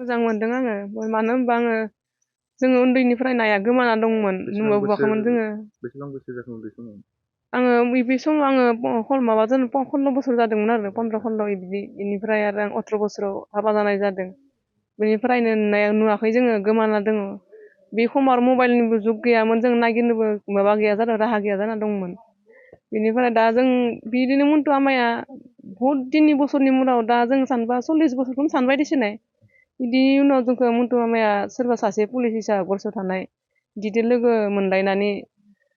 मोजां मोनदों आङो मानो होनबा जोङो उन्दैनिफ्राय नाया गोमाना दंमोन नुबोआखैमोन जोङो। बेसेबां बोसोर जाखो उन्दै समाव? आङो बे समाव माबा जानो 15 बोसोर जादोंमोन आरो 15 बिदि बेनिफ्राय आरो आं 18 बोसोराव हाबा जानाय जादों। बेनिफ्रायनो नुवाखै जोङो गोमाना दङ। बे समाव आरो मबाइलनिबो जुग गैयामोन जों नागिरनोबो माबा गैया जादों राहा गैया जाना दंमोन। बेनिफ्राय दा जों बिदिनो मन्टु आमाया बहुत दिननि बोसोरनि उनाव दा जों सानबा 40 बोसोरखौनो सानबाय दिसिनाय बिदि उनाव जोंखौ मन्टु आमाया सोरबा सासे पुलिस हिसाब गरसेयाव थानाय बिदि लोगो मोनलायनानै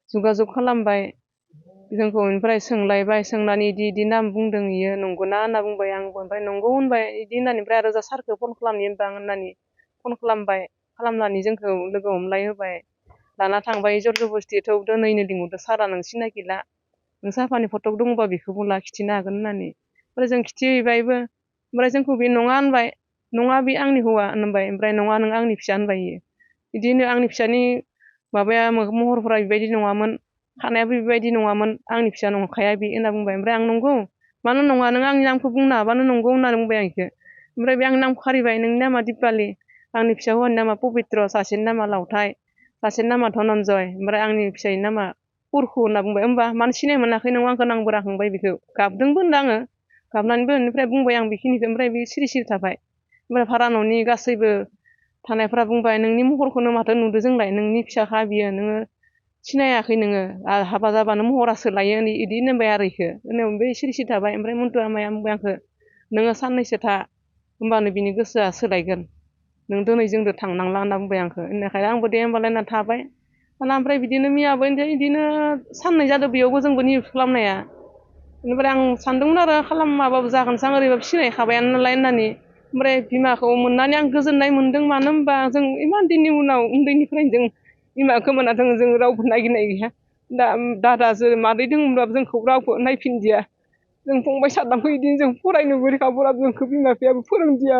जगाजग खालामबाय जोंखौ ओमफ्राय सोंलायबाय सोंनानै इदि नाम बुंदों इयो नंगौना होनना बुंबाय आंबो ओमफ्राय नंगौ होनबाय इदि होननानै ओमफ्राय आरो जा सारखौ फन खालामनि होनबा होननानै फन खालामबाय खालामनानै जोंखौ लोगो हमलाय होबाय लाना थांबाय जर जबस्थि थौ दिनैनो लिंहरदो सारा नों सिनायखैला नों साफानि फटक दङबा बेखौबो खिथिनो हागोन होननानै ओमफ्राय जों खिथिहैबायबो ओमफ्राय जोंखौ बे नङा होनबाय नङा बे आंनि हौवा होनबाय ओमफ्राय नङा नों आंनि फिसा होनबाय इयो बिदिनो आंनि फिसानि माबाया महरफोरा बेबायदि नङामोन खानायाबो बेबायदि नङामोन आंनि फिसा नंखाया बे होनना बुंबाय ओमफ्राय आं नंगौ मानो नङा नों आंनि नामखौ बुंनो हाबानो नंगौ होननानै बुंबाय आं इखो ओमफ्राय बे आंनि नामखौ खारिबाय नोंनि नामा दिपालि आंनि फिसा हौवानि नामा पबित्र सासेनि नामा लावथाय सासेनि नामा धनन्जय ओमफ्राय आंनि फिसानि नामा पुरखु होनना बुंबाय होमबा मानो सिनाय मोनाखै नों आंखौ नांबोराखांबाय बेखौ गाबदोंबो होनदों आङो गाबनानैबो बेनिफ्राय बुंबाय आं बेखिनिखौ ओमफ्राय बे सिरि सिरि थाबाय ओमफ्राय भारा न'नि गासैबो थानायफ्रा बुंबाय नोंनि महरखौनो माथो नुदों जोंलाय नोंनि फिसाखा बियो नोङो सिनायाखै नोङो हाबा जाबानो महरा सोलायो इदि होनबाय आरो इखो उनाव बे सिरि सिरि थाबाय ओमफ्राय मन्टु आमाया बुंबाय आंखौ नोङो साननैसो था होमबानो बिनि गोसोआ सोलायगोन नों दिनै जोंजों थांनांला होनना बुंबाय आंखौ बेनिखायनो आंबो दे होमबालाय होनना थाबाय ओमफ्राय बिदिनो मियाबो बिदिनो साननै जादों बेयावबो जोंबो निउस खालामनाया बेनिफ्राय आं सानदोंमोन आरो खालामाबाबो जागोनसां ओरैबाबो सिनायखाबायानो नालाय होननानै ओमफ्राय बिमाखौ मोननानै आं गोजोननाय मोनदों मानो होनबा जों इमान दिननि उनाव उन्दैनिफ्रायनो जों बिमा गोमाना दङ जों रावबो नागिरनाय गैया दा दादाजो मादै दङब्लाबो जोंखौ रावबो नायफिनदिया जों फंबाय साथामखौ बिदिनो जों फरायनोबो लेखा फरा जोंखौ बिमा बिफायाबो फोरोंदिया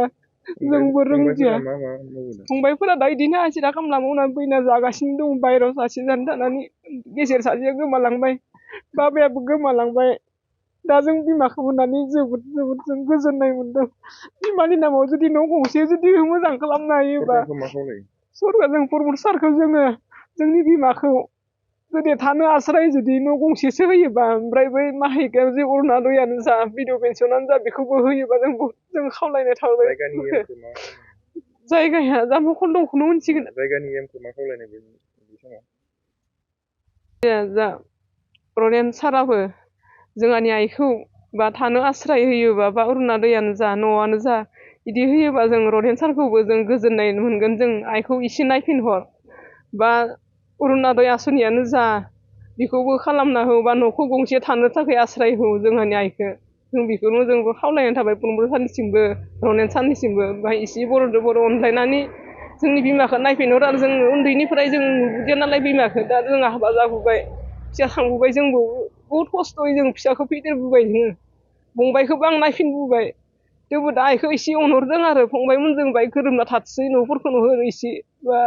जोंबो रोंदिया फंबायफोरा मा मावो दा? फंबायफोरा दा बिदिनो हाजिरा खामला मावनानै बैना जागासिनो दं बाहेरायाव सासे जानो थानानै गेजेर सासेया गोमालांबाय बाबायाबो गोमालांबाय दा जों बिमाखौ मोननानै जोबोद जोबोद जों गोजोननाय मोनदों बिमानि नामाव जुदि न' गंसे जुदि मोजां खालामनो हायोबा सरकारखौ मा खावलायो? सरकारजों प्रमद सारखौ जोङो जोंनि बिमाखौ जुदि थानो आस्राय जुदि न' गंसेसो होयोबा ओमफ्राय बै माहिकायाव जे अरुनदयानो जा बिधवा पेन्सनानो जा बेखौबो होयोबा जों खावलायनो थाबाय जायगानि एमखौ मा खावलायनाय? जायगाया जा मख'दंखौनो मोनसिगोन जायगानि एमखौ मा खावलायनाय बे समाव? जा रनेन साराबो जोंहानि आइखौ बा थानो आस्राय होयोबा बा अरुनदयानो जा न'आनो जा बिदि होयोबा जों रनेन सारखौबो जों गोजोननाय मोनगोन जों आइखौ इसे नायफिनहर बा अरुनदय आसनियानो जा बेखौबो खालामना हो बा न'खौ गंसे थानो थाखाय आस्राय हो जोंहानि आइखौ जों बेखौनो जोंबो खावलायनाय थाबाय प्रमद सारनिसिमबो रनेन सारनिसिमबो ओमफ्राय इसे बर'जों बर' अनज्लायनानै जोंनि बिमाखौ नायफिनहर आरो जों उन्दैनिफ्राय जों नुबोदिया नालाय बिमाखौ दा जोंहा हाबा जाबोबाय फिसा खांबोबाय जोंबो बहुद खस्थ'यै जों फिसाखौ फेदेरबोबाय जोङो फंबायखौबो आं नायफिनबोबाय थेवबो दा आइखौ एसे अनहरदों आरो फंबायमोनजों बाय गोरोबना थाथोंसै न'फोरखौनो हो इसे बा